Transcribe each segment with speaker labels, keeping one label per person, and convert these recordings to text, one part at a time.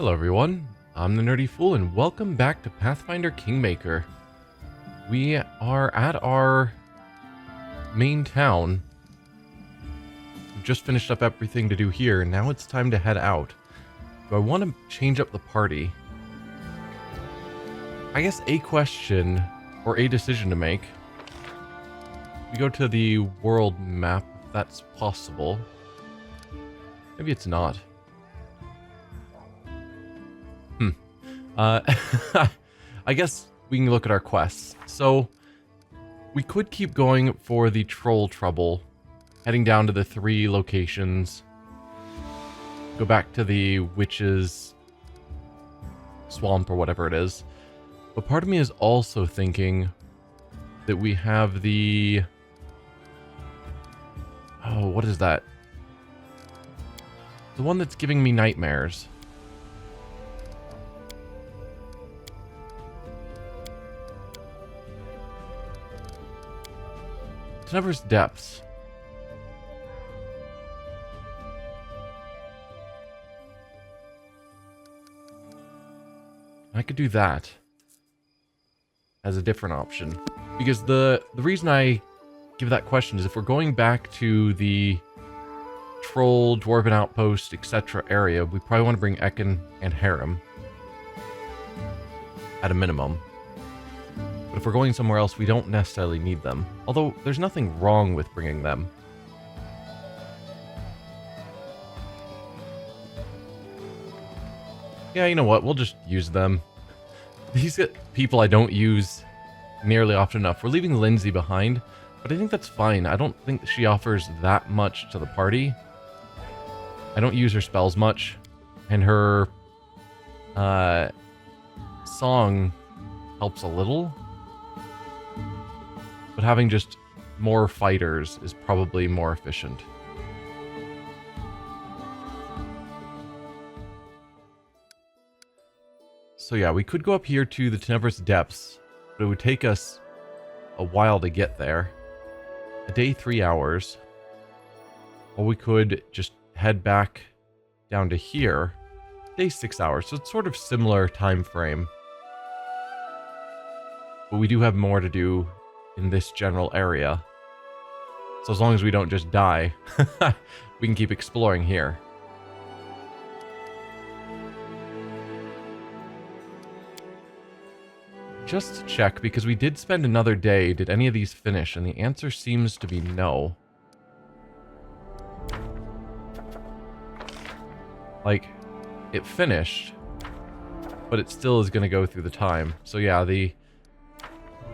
Speaker 1: Hello everyone, I'm the Nerdy Fool and welcome back to Pathfinder Kingmaker. We are at our main town. We've just finished up everything to do here, and now it's time to head out. Do I want to change up the party? I guess a question, or a decision to make. We go to the world map, if that's possible. Maybe it's not. I guess we can look at our quests. So, we could keep going for the troll trouble, heading down to the 3 locations, go back to the witch's swamp or whatever it is. But part of me is also thinking that we have the... Oh, what is that? The one that's giving me nightmares. Tenebrous Depths. I could do that as a different option. Because the reason I give that question is if we're going back to the Troll, Dwarven Outpost, etc. area, we probably want to bring Ekin and Harem. At a minimum. But if we're going somewhere else, we don't necessarily need them. Although, there's nothing wrong with bringing them. Yeah, you know what? We'll just use them. These people I don't use nearly often enough. We're leaving Lindsay behind, but I think that's fine. I don't think she offers that much to the party. I don't use her spells much, and her song helps a little. But having just more fighters is probably more efficient. So yeah, we could go up here to the Tenebrous Depths, but it would take us a while to get there. A day, 3 hours. Or we could just head back down to here. Day, 6 hours, so it's sort of similar time frame. But we do have more to do in this general area. So as long as we don't just die, we can keep exploring here. Just to check, because we did spend another day, did any of these finish? And the answer seems to be no. Like, it finished, but it still is going to go through the time. So yeah, the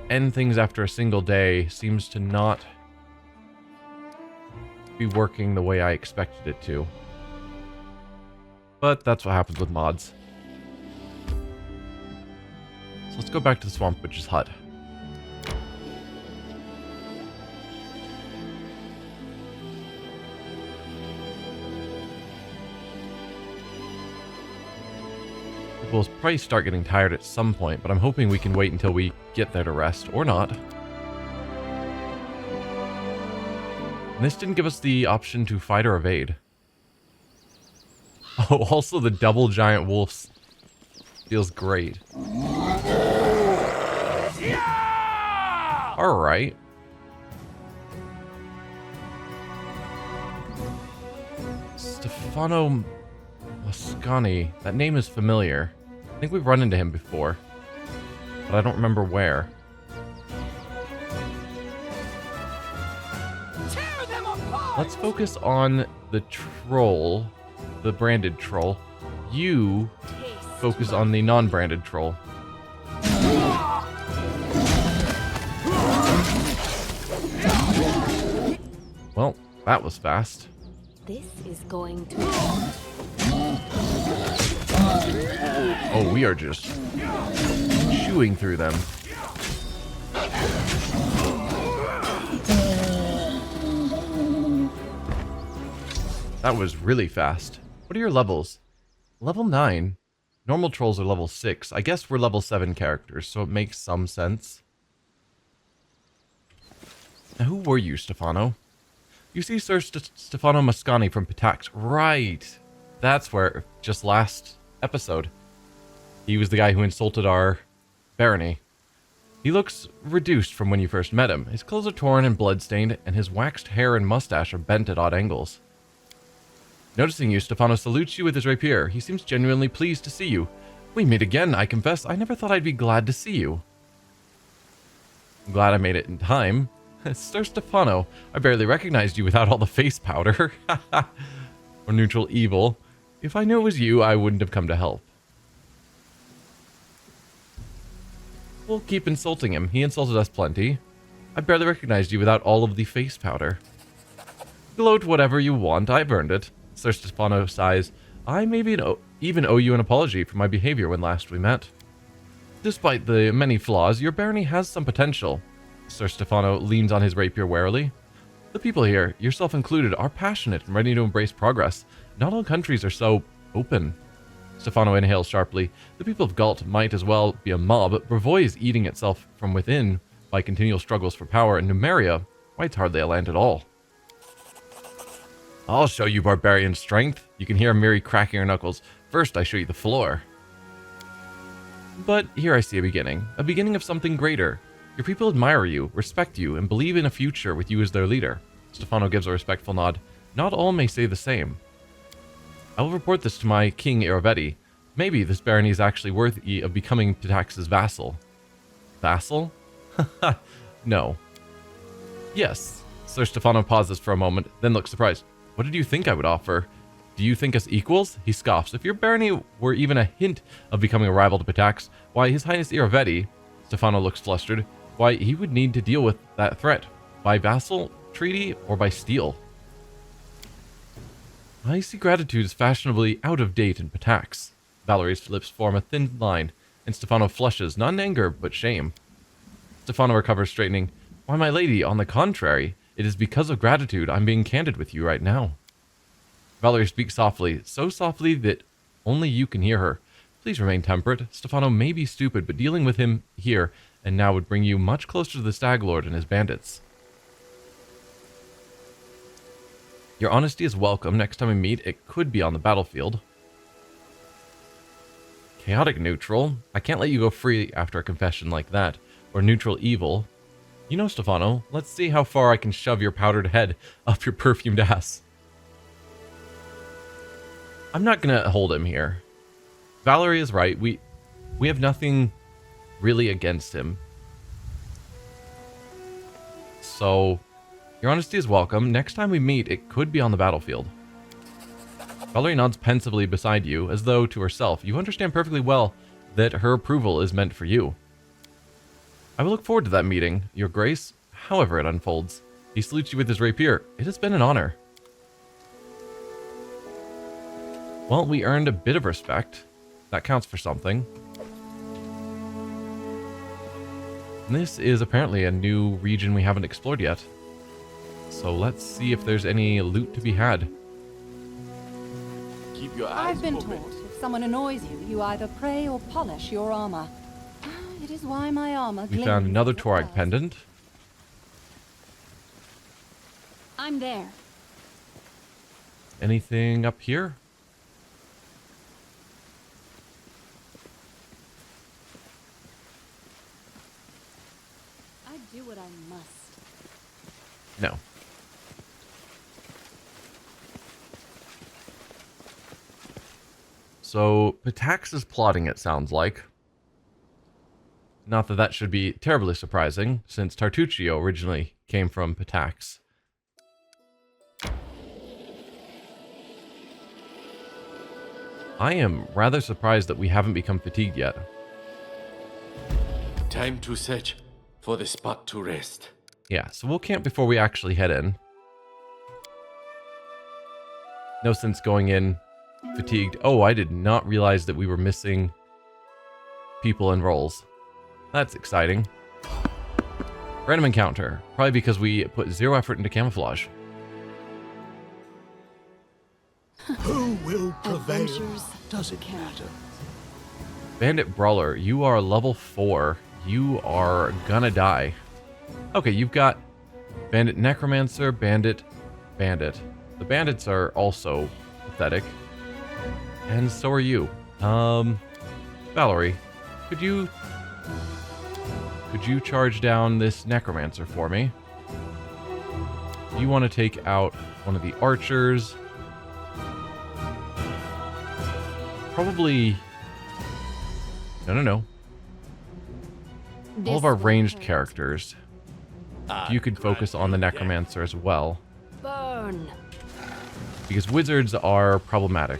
Speaker 1: end things after a single day seems to not be working the way I expected it to. But that's what happens with mods. So let's go back to the Swamp Witch's hut. We'll probably start getting tired at some point, but I'm hoping we can wait until we get there to rest, or not. And this didn't give us the option to fight or evade. Oh, also the double giant wolves feels great. Alright. Stefano Mosconi. That name is familiar. I think we've run into him before, but I don't remember where. Let's focus on the troll, the branded troll. You focus on the non-branded troll. Well, that was fast.
Speaker 2: This is going to...
Speaker 1: Oh, we are just chewing through them. That was really fast. What are your levels? Level 9. Normal trolls are level 6. I guess we're level 7 characters, so it makes some sense. Now, who were you, Stefano? You see Sir Stefano Mosconi from Pitax. Right. That's where, just last episode. He was the guy who insulted our barony. He looks reduced from when you first met him. His clothes are torn and bloodstained, and his waxed hair and mustache are bent at odd angles. Noticing you, Stefano salutes you with his rapier. He seems genuinely pleased to see you. We meet again, I confess. I never thought I'd be glad to see you. I'm glad I made it in time. Sir Stefano, I barely recognized you without all the face powder. Or neutral evil. If I knew it was you, I wouldn't have come to help. We'll keep insulting him. He insulted us plenty. I barely recognized you without all of the face powder. Gloat whatever you want. I've earned it. Sir Stefano sighs. I maybe even owe you an apology for my behavior when last we met. Despite the many flaws, your barony has some potential. Sir Stefano leans on his rapier warily. The people here, yourself included, are passionate and ready to embrace progress. Not all countries are so open. Stefano inhales sharply. The people of Galt might as well be a mob. Brevoy is eating itself from within by continual struggles for power, and Numeria, why, it's hardly a land at all. I'll show you barbarian strength. You can hear Miri cracking her knuckles. First, I show you the floor. But here I see a beginning of something greater. Your people admire you, respect you, and believe in a future with you as their leader. Stefano gives a respectful nod. Not all may say the same. I will report this to my king Iravetti. Maybe this barony is actually worthy of becoming Pitax's vassal. Vassal? No. Yes. Sir Stefano pauses for a moment, then looks surprised. What did you think I would offer? Do you think us equals? He scoffs. If your barony were even a hint of becoming a rival to Pitax, why, His Highness Iravetti, Stefano looks flustered, why, he would need to deal with that threat. By vassal, treaty, or by steel. I see gratitude is fashionably out of date in Pitax. Valerie's lips form a thin line, and Stefano flushes, not in anger, but shame. Stefano recovers, straightening. Why, my lady, on the contrary, it is because of gratitude I'm being candid with you right now. Valerie speaks softly, so softly that only you can hear her. Please remain temperate. Stefano may be stupid, but dealing with him here and now would bring you much closer to the Stag Lord and his bandits. Your honesty is welcome. Next time we meet, it could be on the battlefield. Chaotic neutral. I can't let you go free after a confession like that. Or neutral evil. You know, Stefano, let's see how far I can shove your powdered head up your perfumed ass. I'm not gonna hold him here. Valerie is right. We have nothing really against him. So, your honesty is welcome. Next time we meet, it could be on the battlefield. Valerie nods pensively beside you, as though to herself. You understand perfectly well that her approval is meant for you. I will look forward to that meeting, Your Grace, however it unfolds. He salutes you with his rapier. It has been an honor. Well, we earned a bit of respect. That counts for something. And this is apparently a new region we haven't explored yet. So let's see if there's any loot to be had.
Speaker 3: Keep your eyes
Speaker 4: I've been
Speaker 3: open.
Speaker 4: taught if someone annoys you, you either pray or polish your armor. It is why my armor
Speaker 1: We found another Torag pendant.
Speaker 2: I'm there.
Speaker 1: Anything up here?
Speaker 2: I do what I must.
Speaker 1: No. So, Pitax is plotting, it sounds like. Not that that should be terribly surprising, since Tartuccio originally came from Pitax. I am rather surprised that we haven't become fatigued yet.
Speaker 3: Time to search for the spot to rest.
Speaker 1: Yeah, so we'll camp before we actually head in. No sense going in fatigued. Oh, I did not realize that we were missing people and roles. That's exciting. Random encounter. Probably because we put zero effort into camouflage.
Speaker 5: Who will prevail?
Speaker 2: Adventures
Speaker 5: Does it matter?
Speaker 1: Bandit Brawler, you are level 4. You are gonna die. Okay, you've got Bandit Necromancer, Bandit. The bandits are also pathetic. And so are you. Valerie, could you charge down this necromancer for me? You want to take out one of the archers. Probably... No. All of our ranged characters. You could focus on the necromancer as well.
Speaker 4: Burn.
Speaker 1: Because wizards are problematic.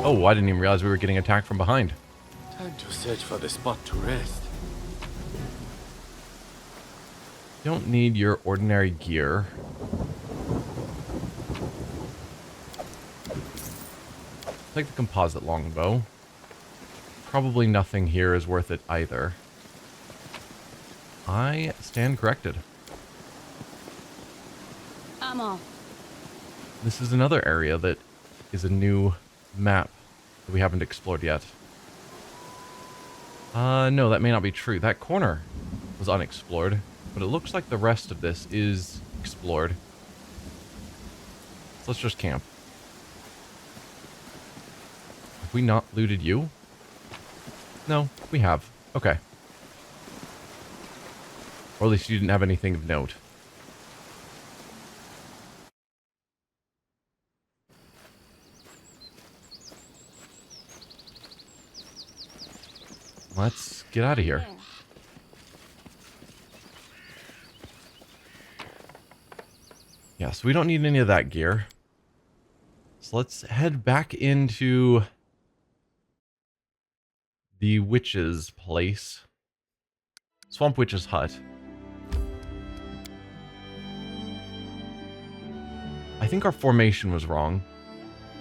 Speaker 1: Oh, I didn't even realize we were getting attacked from behind.
Speaker 3: Time to search for the spot to rest.
Speaker 1: Don't need your ordinary gear. Take the composite longbow. Probably nothing here is worth it either. I stand corrected.
Speaker 2: I'm off.
Speaker 1: This is another area that is a new map that we haven't explored yet. No, that may not be true. That corner was unexplored, but it looks like the rest of this is explored. So let's just camp. Have we not looted you? No, we have. Okay. Or at least you didn't have anything of note. Let's get out of here. Yeah, so we don't need any of that gear. So let's head back into the witch's place. Swamp Witch's hut. I think our formation was wrong.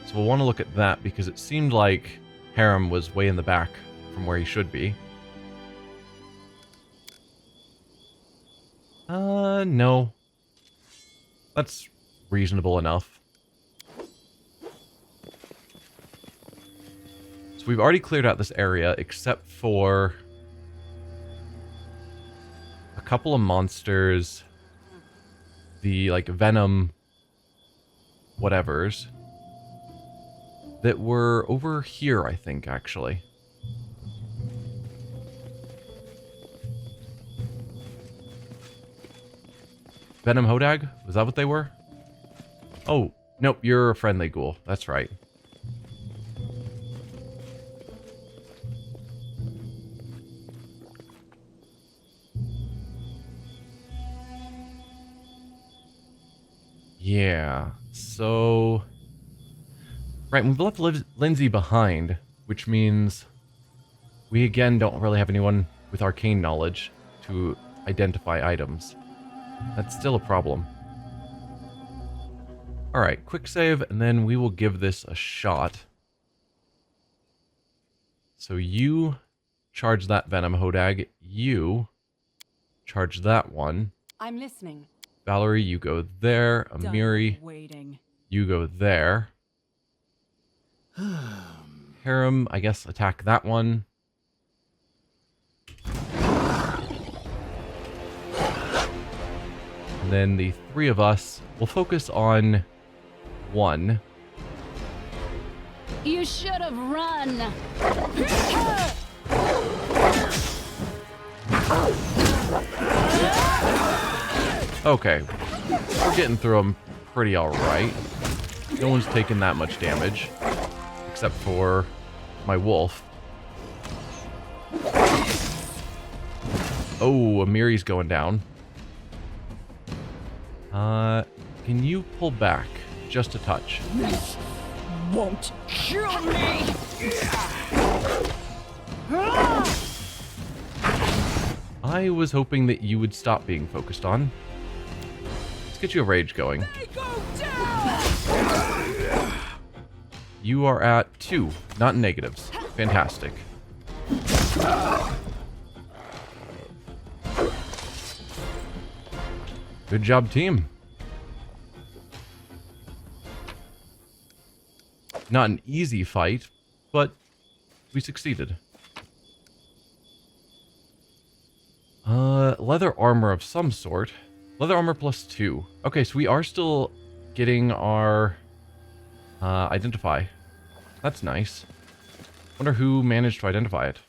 Speaker 1: So we'll want to look at that because it seemed like Harem was way in the back from where he should be. No. That's reasonable enough. So we've already cleared out this area except for a couple of monsters, the like venom whatevers that were over here, I think, actually. Venom Hodag? Was that what they were? Oh, nope, you're a friendly ghoul. That's right. Yeah, so... Right, we've left Lindsay behind, which means we again don't really have anyone with arcane knowledge to identify items. That's still a problem. Alright, quick save, and then we will give this a shot. So you charge that Venom Hodag. You charge that one.
Speaker 4: I'm listening.
Speaker 1: Valerie, you go there. Amiri,
Speaker 4: Waiting.
Speaker 1: you go there. Harem, I guess, attack that one. And then the three of us will focus on one.
Speaker 2: You should have run.
Speaker 1: Okay, we're getting through them pretty alright. No one's taken that much damage, except for my wolf. Oh, Amiri's going down. Can you pull back just a touch?
Speaker 4: This won't kill me.
Speaker 1: I was hoping that you would stop being focused on. Let's get you a rage going. You are at 2, not negatives. Fantastic. Good job, team. Not an easy fight, but we succeeded. leather armor of some sort. Leather armor +2. Okay, so we are still getting our identify. That's nice. Wonder who managed to identify it.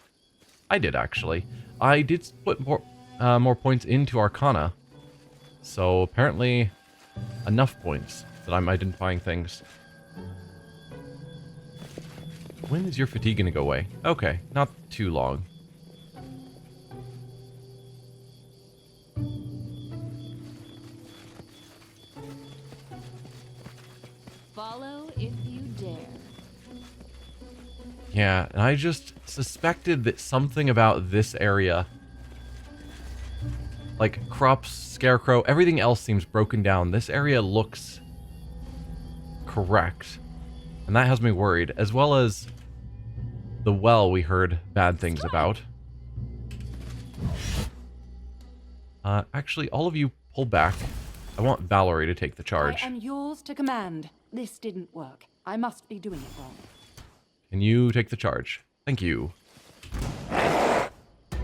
Speaker 1: I did, actually. I did put more points into Arcana. So apparently enough points that I'm identifying things. When is your fatigue going to go away? Okay, not too long.
Speaker 2: Follow if you dare.
Speaker 1: Yeah, and I just suspected that something about this area, like crops, scarecrow, everything else seems broken down. This area looks correct, and that has me worried, as well as the well we heard bad things about. Actually, all of you pull back. I want Valerie to take the charge.
Speaker 4: I am yours to command. This didn't work. I must be doing it wrong.
Speaker 1: Can you take the charge? Thank you.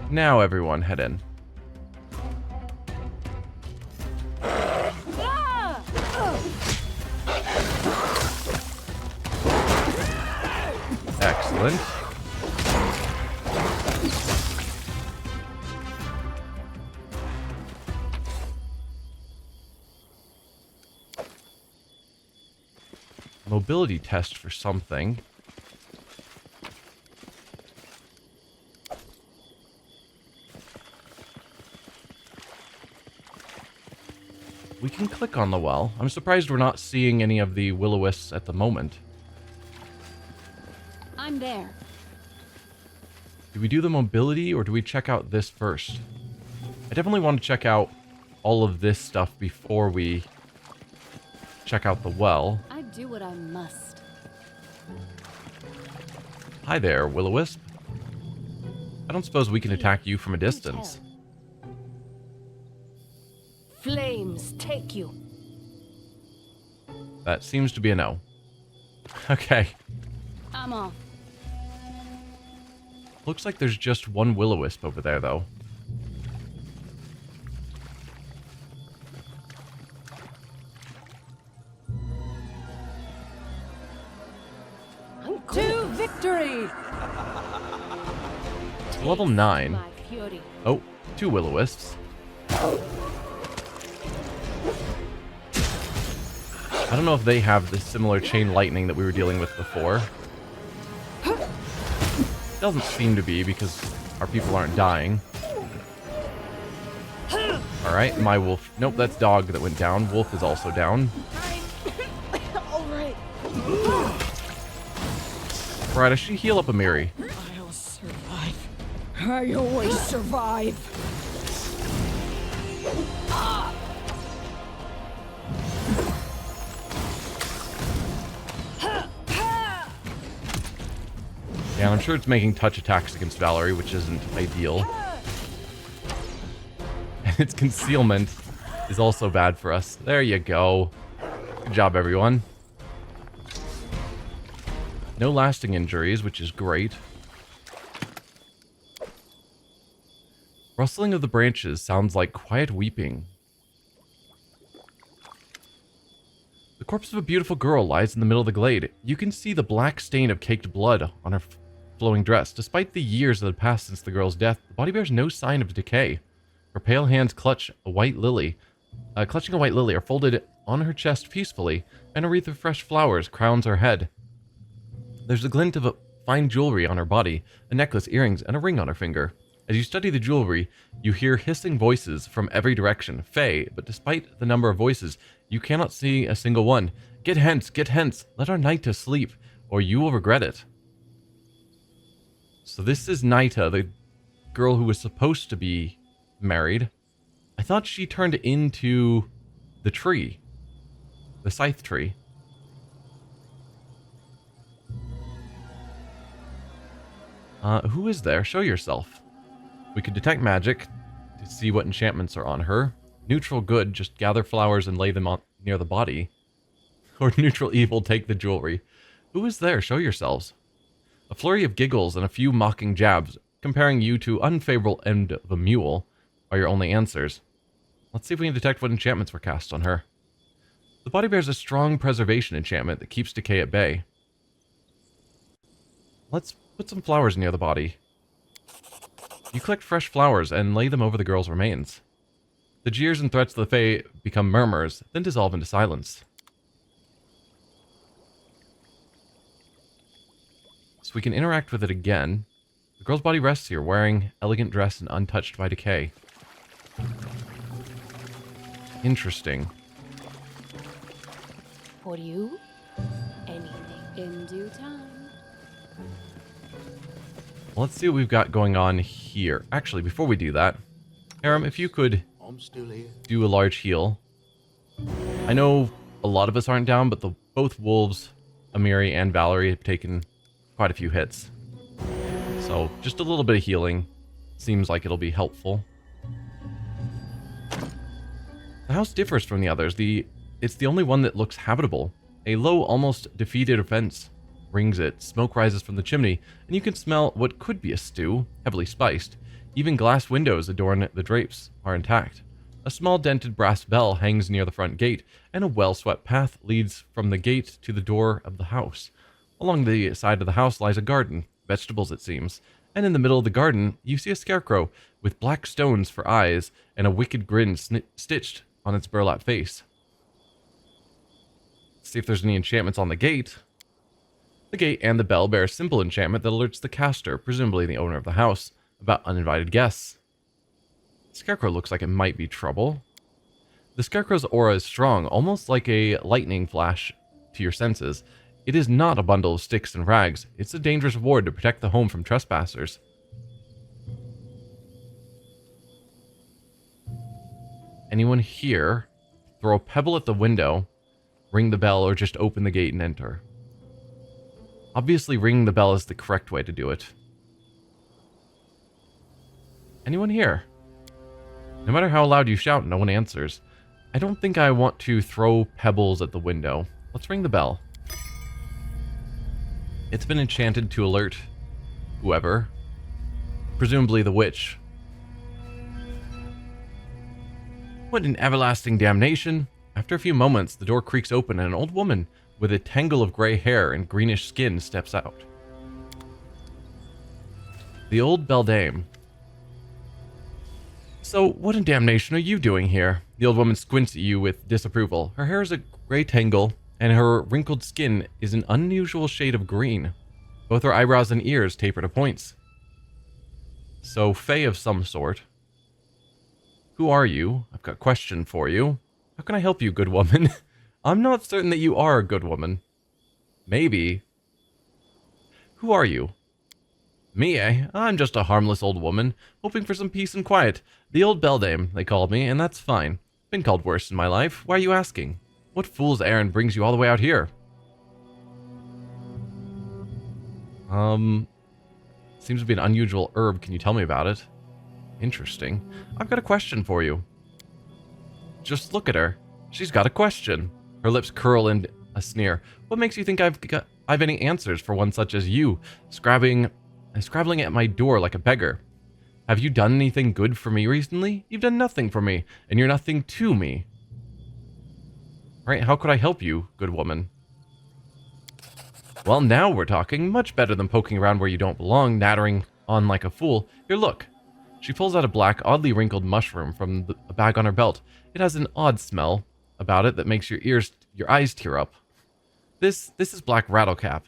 Speaker 1: Now everyone head in. Excellent. Mobility test for something. We can click on the well. I'm surprised we're not seeing any of the will-o-wisps at the moment.
Speaker 2: I'm there.
Speaker 1: Do we do the mobility or do we check out this first? I definitely want to check out all of this stuff before we check out the well.
Speaker 2: I do what I must.
Speaker 1: Hi there, will-o-wisp. I don't suppose we can attack you from a distance.
Speaker 6: Flames take you.
Speaker 1: That seems to be a no. Okay.
Speaker 2: I'm off.
Speaker 1: Looks like there's just one will-o-wisp over there, though.
Speaker 4: To victory!
Speaker 1: It's level 9.
Speaker 2: My fury.
Speaker 1: Oh, 2 will-o-wisps. I don't know if they have the similar chain lightning that we were dealing with before. Doesn't seem to be because our people aren't dying. Alright, my wolf. Nope, that's dog that went down. Wolf is also down.
Speaker 6: Alright.
Speaker 1: Right, I should heal up Amiri.
Speaker 6: I'll survive. I always survive.
Speaker 1: Yeah, and I'm sure it's making touch attacks against Valerie, which isn't ideal. And its concealment is also bad for us. There you go. Good job, everyone. No lasting injuries, which is great. Rustling of the branches sounds like quiet weeping. The corpse of a beautiful girl lies in the middle of the glade. You can see the black stain of caked blood on her flowing dress. Despite the years that had passed since the girl's death, the body bears no sign of decay. Her pale hands clutching a white lily are folded on her chest peacefully, and a wreath of fresh flowers crowns her head. There's a glint of fine jewelry on her body, a necklace, earrings, and a ring on her finger. As you study the jewelry, you hear hissing voices from every direction. Fae, but despite the number of voices, you cannot see a single one. Get hence, let our Naita sleep, or you will regret it. So this is Naita, the girl who was supposed to be married. I thought she turned into the tree. The scythe tree. Who is there? Show yourself. We could detect magic to see what enchantments are on her. Neutral good, just gather flowers and lay them on near the body. Or neutral evil, take the jewelry. Who is there? Show yourselves. A flurry of giggles and a few mocking jabs, comparing you to unfavorable end of a mule. are your only answers. Let's see if we can detect what enchantments were cast on her. The body bears a strong preservation enchantment that keeps decay at bay. Let's put some flowers near the body. You collect fresh flowers and lay them over the girl's remains. The jeers and threats of the Fae become murmurs, then dissolve into silence. So we can interact with it again. The girl's body rests here, wearing elegant dress and untouched by decay. Interesting.
Speaker 6: For you, anything.
Speaker 2: In due time.
Speaker 1: Let's see what we've got going on here. Actually, before we do that, Aram, if you could
Speaker 5: I'm still here.
Speaker 1: do a large heal. I know a lot of us aren't down, but both Wolves, Amiri, and Valerie have taken quite a few hits. So just a little bit of healing seems like it'll be helpful. The house differs from the others. It's the only one that looks habitable. A low, almost defeated fence rings it. Smoke rises from the chimney, and you can smell what could be a stew, heavily spiced. Even glass windows adorn the drapes are intact. A small dented brass bell hangs near the front gate, and a well-swept path leads from the gate to the door of the house. Along the side of the house lies a garden, vegetables it seems, and in the middle of the garden you see a scarecrow with black stones for eyes and a wicked grin stitched on its burlap face. Let's see if there's any enchantments on the gate. The gate and the bell bear a simple enchantment that alerts the caster, presumably the owner of the house, about uninvited guests. The scarecrow looks like it might be trouble. The scarecrow's aura is strong, almost like a lightning flash to your senses. It is not a bundle of sticks and rags. It's a dangerous ward to protect the home from trespassers. Anyone here? Throw a pebble at the window, ring the bell, or just open the gate and enter. Obviously, ringing the bell is the correct way to do it. Anyone here? No matter how loud you shout, no one answers. I don't think I want to throw pebbles at the window. Let's ring the bell. It's been enchanted to alert whoever. Presumably the witch. What an everlasting damnation! After a few moments, the door creaks open and an old woman with a tangle of gray hair and greenish skin steps out. The old beldame. So, what in damnation are you doing here? The old woman squints at you with disapproval. Her hair is a gray tangle, and her wrinkled skin is an unusual shade of green. Both her eyebrows and ears taper to points. So, fae of some sort. Who are you? I've got a question for you. How can I help you, good woman? I'm not certain that you are a good woman. Maybe. Who are you? Me, eh? I'm just a harmless old woman, hoping for some peace and quiet. The old beldame, they called me, and that's fine. Been called worse in my life. Why are you asking? What fool's errand brings you all the way out here? Seems to be an unusual herb. Can you tell me about it? Interesting. I've got a question for you. Just look at her. She's got a question. Her lips curl in a sneer. What makes you think I've any answers for one such as you, scrabbling at my door like a beggar? Have you done anything good for me recently? You've done nothing for me, and you're nothing to me. Right, how could I help you, good woman? Well, now we're talking. Much better than poking around where you don't belong, nattering on like a fool. Here, look. She pulls out a black, oddly wrinkled mushroom from a bag on her belt. It has an odd smell about it that makes your eyes tear up. This is black rattlecap.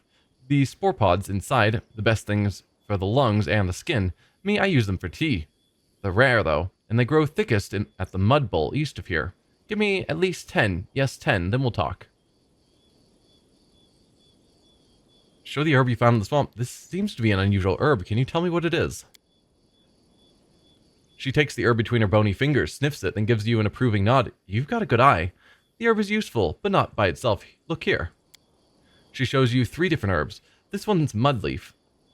Speaker 1: The spore pods inside, the best things for the lungs and the skin. Me, I use them for tea. They're rare, though, and they grow thickest at the mud bowl east of here. Give me at least 10. Yes, 10, then we'll talk. Show the herb you found in the swamp. This seems to be an unusual herb. Can you tell me what it is? She takes the herb between her bony fingers, sniffs it, then gives you an approving nod. You've got a good eye. The herb is useful, but not by itself. Look here. She shows you 3 different herbs. This one's mudleaf.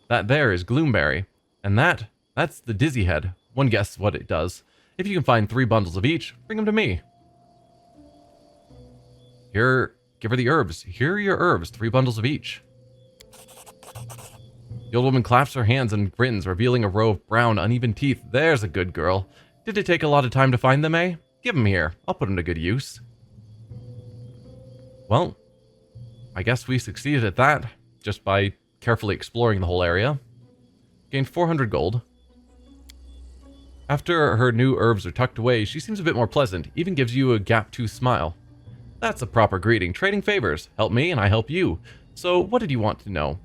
Speaker 1: That there is gloomberry. And that's the dizzy head. One guesses what it does. If you can find 3 bundles of each, bring them to me. Here, give her the herbs. Here are your herbs, 3 bundles of each. The old woman claps her hands and grins, revealing a row of brown, uneven teeth. There's a good girl. Did it take a lot of time to find them, eh? Give them here. I'll put them to good use. Well, I guess we succeeded at that, just by carefully exploring the whole area. Gained 400 gold. After her new herbs are tucked away, she seems a bit more pleasant, even gives you a gap-toothed smile. That's a proper greeting, trading favors. Help me and I help you. So, what did you want to know?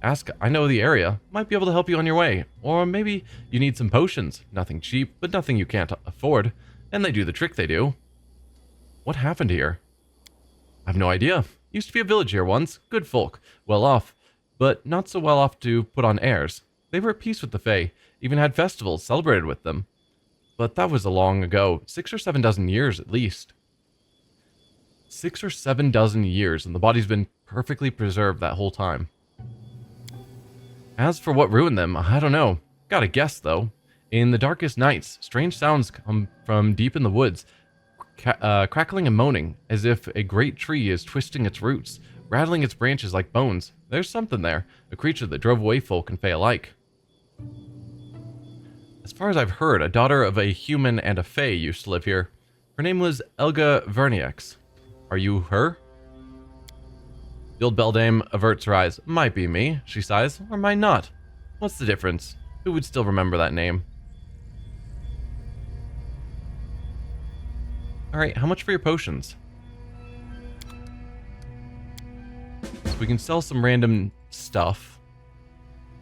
Speaker 1: Ask, I know the area. Might be able to help you on your way. Or maybe you need some potions. Nothing cheap, but nothing you can't afford. And they do the trick they do. What happened here? I have no idea. Used to be a village here once. Good folk. Well off. But not so well off to put on airs. They were at peace with the Fae. Even had festivals celebrated with them. But that was a long ago. 6 or 7 dozen years at least. 6 or 7 dozen years, and the body's been perfectly preserved that whole time. As for what ruined them, I don't know. Gotta guess, though. In the darkest nights, strange sounds come from deep in the woods, crackling and moaning, as if a great tree is twisting its roots, rattling its branches like bones. There's something there, a creature that drove away folk and Fae alike. As far as I've heard, a daughter of a human and a Fae used to live here. Her name was Elga Verniex. Are you her? The old beldame averts her eyes. Might be me, she sighs, or might not. What's the difference? Who would still remember that name? Alright, how much for your potions? So we can sell some random stuff.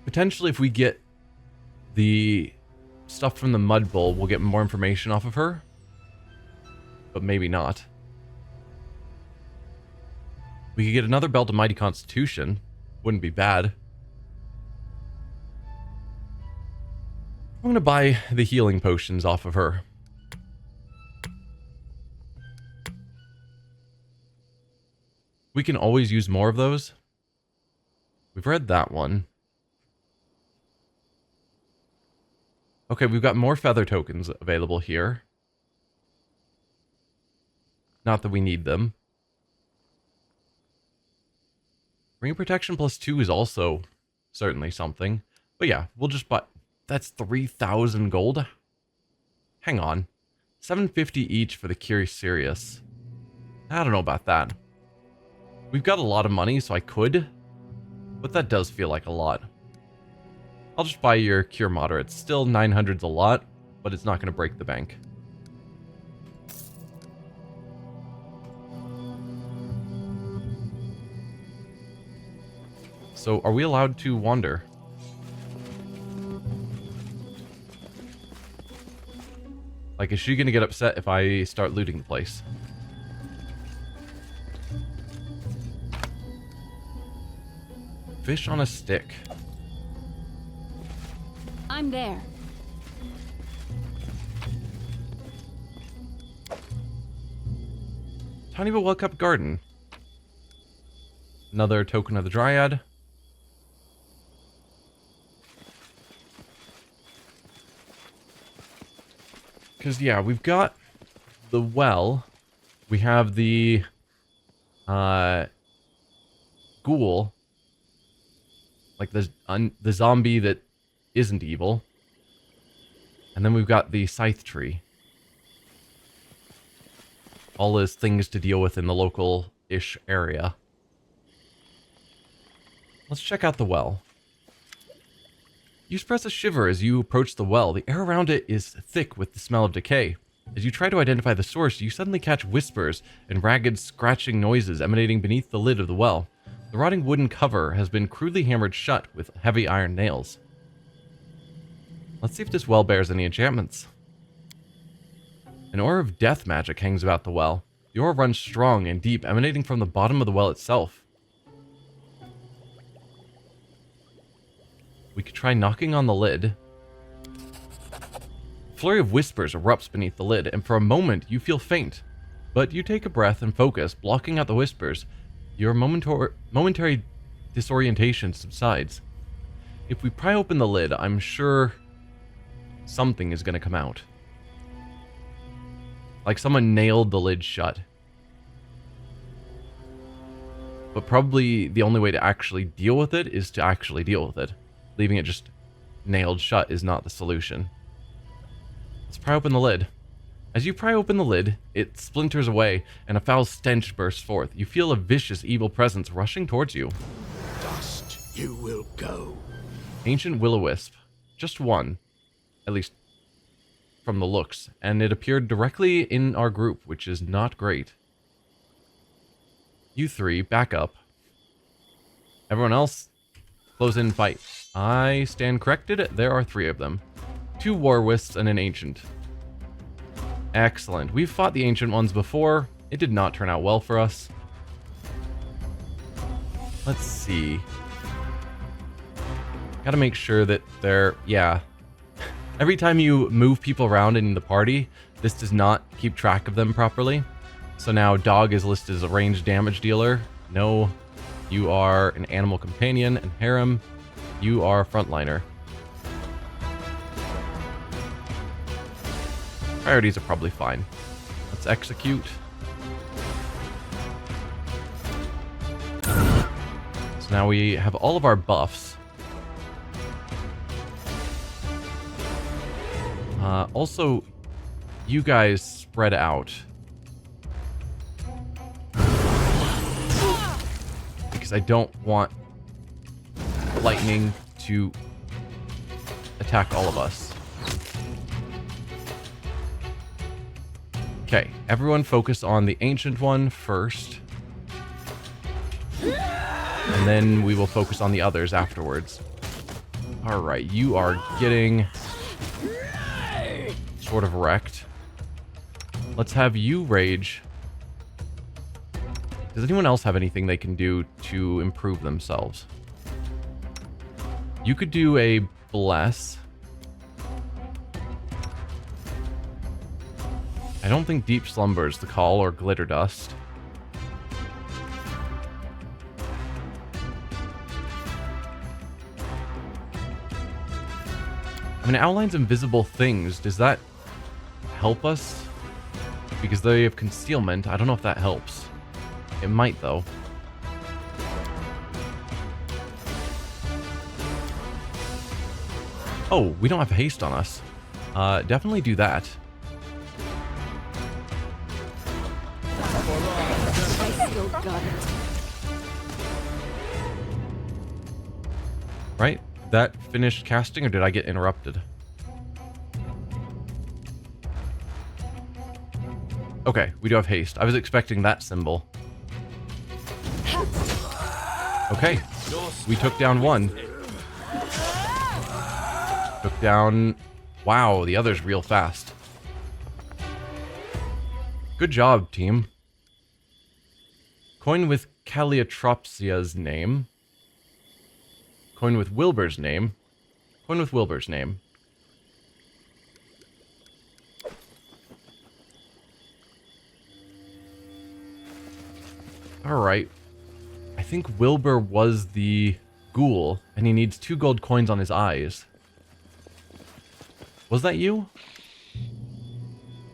Speaker 1: Potentially if we get the stuff from the Mud Bowl, we'll get more information off of her. But maybe not. We could get another Belt of Mighty Constitution. Wouldn't be bad. I'm going to buy the healing potions off of her. We can always use more of those. We've read that one. Okay, we've got more feather tokens available here. Not that we need them. Ring Protection +2 is also certainly something. But yeah, we'll just buy... That's 3,000 gold? Hang on. 750 each for the Curious Serious. I don't know about that. We've got a lot of money, so I could. But that does feel like a lot. I'll just buy your Cure Moderate. Still 900's a lot, but it's not going to break the bank. So, are we allowed to wander? Like, is she gonna get upset if I start looting the place? Fish on a stick.
Speaker 2: I'm there.
Speaker 1: Tiny but well-kept garden. Another token of the Dryad. Because, yeah, we've got the well. We have the ghoul. Like the zombie that isn't evil. And then we've got the scythe tree. All as things to deal with in the local-ish area. Let's check out the well. You express a shiver as you approach the well. The air around it is thick with the smell of decay. As you try to identify the source, you suddenly catch whispers and ragged scratching noises emanating beneath the lid of the well. The rotting wooden cover has been crudely hammered shut with heavy iron nails. Let's see if this well bears any enchantments. An aura of death magic hangs about the well. The aura runs strong and deep, emanating from the bottom of the well itself. We could try knocking on the lid. A flurry of whispers erupts beneath the lid, and for a moment you feel faint. But you take a breath and focus, blocking out the whispers. Your momentary disorientation subsides. If we pry open the lid, I'm sure something is going to come out. Like someone nailed the lid shut. But probably the only way to actually deal with it is to actually deal with it. Leaving it just nailed shut is not the solution. Let's pry open the lid. As you pry open the lid, it splinters away, and a foul stench bursts forth. You feel a vicious, evil presence rushing towards you.
Speaker 5: Dust you will go.
Speaker 1: Ancient Will-O-Wisp. Just one. At least from the looks. And it appeared directly in our group, which is not great. You three, back up. Everyone else, close in fight. I stand corrected. There are 3 of them. 2 war wisps and an ancient. Excellent. We've fought the ancient ones before. It did not turn out well for us. Let's see. Gotta make sure that they're... yeah. Every time you move people around in the party, this does not keep track of them properly. So now Dog is listed as a ranged damage dealer. No, you are an animal companion. And Harem, you are a frontliner. Priorities are probably fine. Let's execute. So now we have all of our buffs. Also, you guys spread out. Because I don't want lightning to attack all of us. Okay, everyone focus on the ancient one first. And then we will focus on the others afterwards. Alright, you are getting sort of wrecked. Let's have you rage. Does anyone else have anything they can do to improve themselves? You could do a bless. I don't think Deep Slumber's the call, or Glitter Dust. I mean, Outline's invisible things, does that help us? Because they have concealment. I don't know if that helps. It might, though. Oh, we don't have haste on us. Definitely do that.
Speaker 2: I still got it.
Speaker 1: Right? That finished casting, or did I get interrupted? Okay, we do have haste. I was expecting that symbol. Okay, we took down one. Took down... wow, the other's real fast. Good job, team. Coin with Caliotropsia's name. Coin with Wilbur's name. Coin with Wilbur's name. Alright. I think Wilbur was the ghoul, and he needs 2 gold coins on his eyes. Was that you?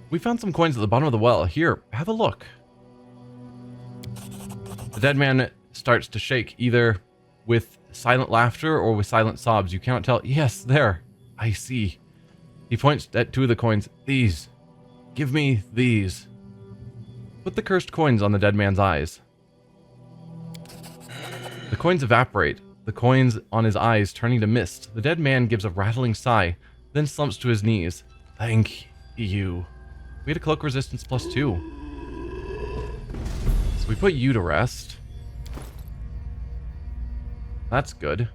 Speaker 1: We found some coins at the bottom of the well. Here, have a look. The dead man starts to shake, either with silent laughter or with silent sobs. You cannot tell. Yes, there. I see. He points at 2 of the coins. These. Give me these. Put the cursed coins on the dead man's eyes. The coins evaporate, the coins on his eyes turning to mist. The dead man gives a rattling sigh, then slumps to his knees. Thank you. We had a cloak resistance +2. So we put you to rest. That's good.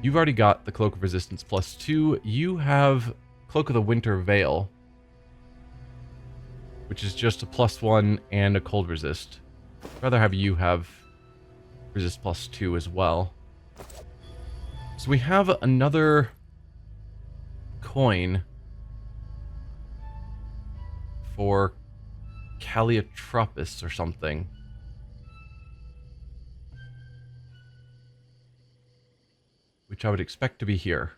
Speaker 1: You've already got the cloak of resistance +2. You have Cloak of the Winter Veil, which is just a +1 and a cold resist. I'd rather have you have resist +2 as well. So we have another coin for Caliotropis or something. Which I would expect to be here.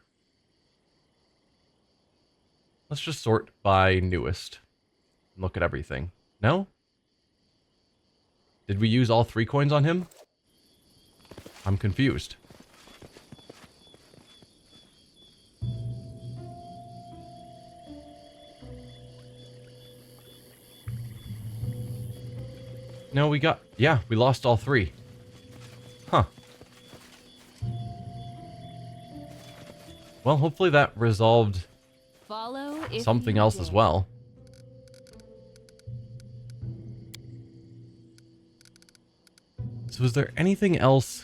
Speaker 1: Let's just sort by newest and look at everything. No? Did we use all 3 coins on him? I'm confused. No, we got... Yeah, we lost all 3. Huh. Well, hopefully that resolved
Speaker 2: Follow if
Speaker 1: something
Speaker 2: you
Speaker 1: else as
Speaker 2: dare.
Speaker 1: well. So is there anything else?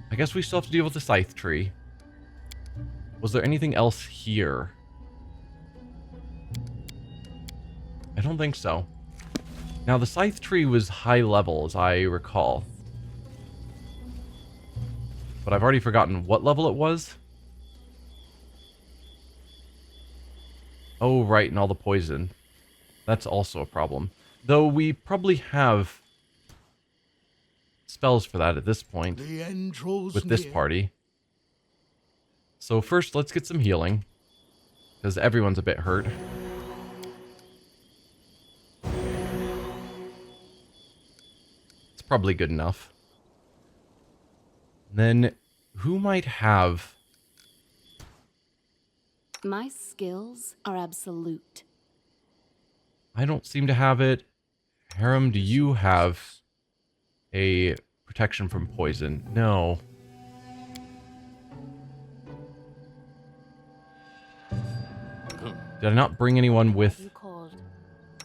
Speaker 1: I guess we still have to deal with the scythe tree. Was there anything else here? I don't think so. Now, the scythe tree was high level, as I recall. But I've already forgotten what level it was. Oh, right, and all the poison. That's also a problem. Though we probably have spells for that at this point
Speaker 5: The end draws
Speaker 1: with this
Speaker 5: near.
Speaker 1: party. So first, let's get some healing, because everyone's a bit hurt. It's probably good enough. Then, who might have...
Speaker 2: My skills are absolute.
Speaker 1: I don't seem to have it. Harem, do you have a protection from poison? No. Did I not bring anyone with
Speaker 2: You called.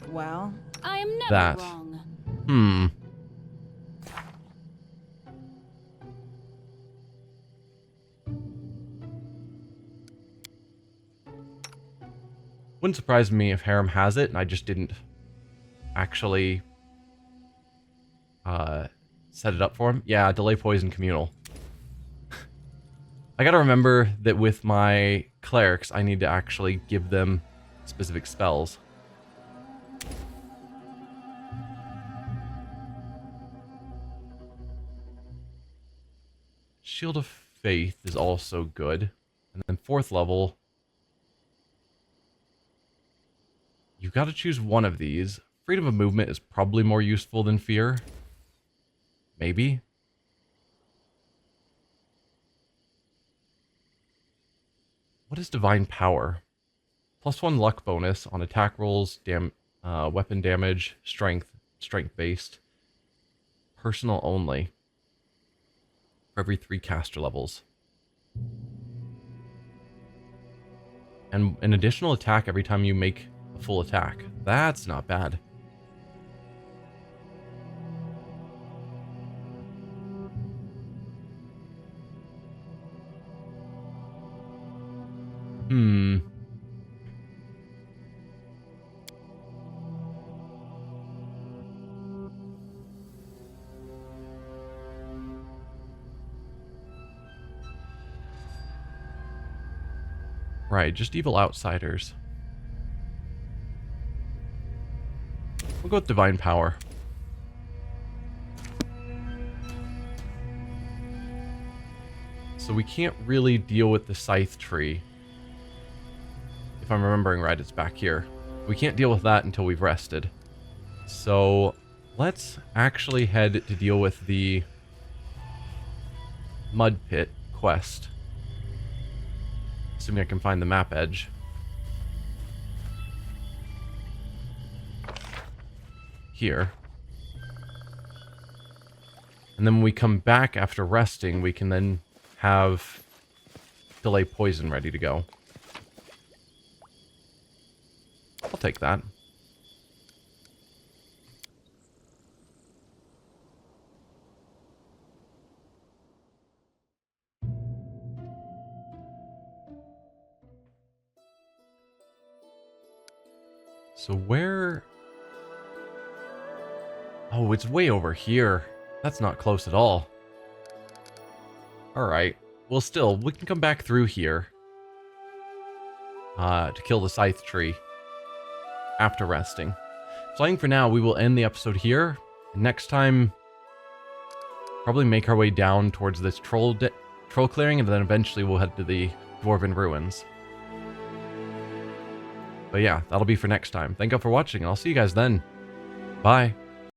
Speaker 4: Well,
Speaker 2: I am never
Speaker 1: that?
Speaker 2: wrong.
Speaker 1: Hmm. Wouldn't surprise me if Harem has it and I just didn't actually set it up for him. Yeah, delay poison communal. I gotta remember that with my clerics, I need to actually give them specific spells. Shield of Faith is also good. And then 4th level, you've got to choose one of these. Freedom of movement is probably more useful than fear. Maybe. What is divine power? +1 luck bonus on attack rolls, weapon damage, strength based. Personal only. For every 3 caster levels. And an additional attack every time you make a full attack. That's not bad. Hmm. Right, just evil outsiders. We'll go with divine power. So we can't really deal with the scythe tree. If I'm remembering right, it's back here. We can't deal with that until we've rested. So let's actually head to deal with the mud pit quest. Assuming I can find the map edge. Here. And then when we come back after resting, we can then have delay poison ready to go. I'll take that. So where... Oh, it's way over here. That's not close at all. Alright. Well, still, we can come back through here. To kill the scythe tree. After resting. So I think for now, we will end the episode here. Next time, probably make our way down towards this troll clearing, and then eventually we'll head to the Dwarven Ruins. But yeah, that'll be for next time. Thank you all for watching, and I'll see you guys then. Bye.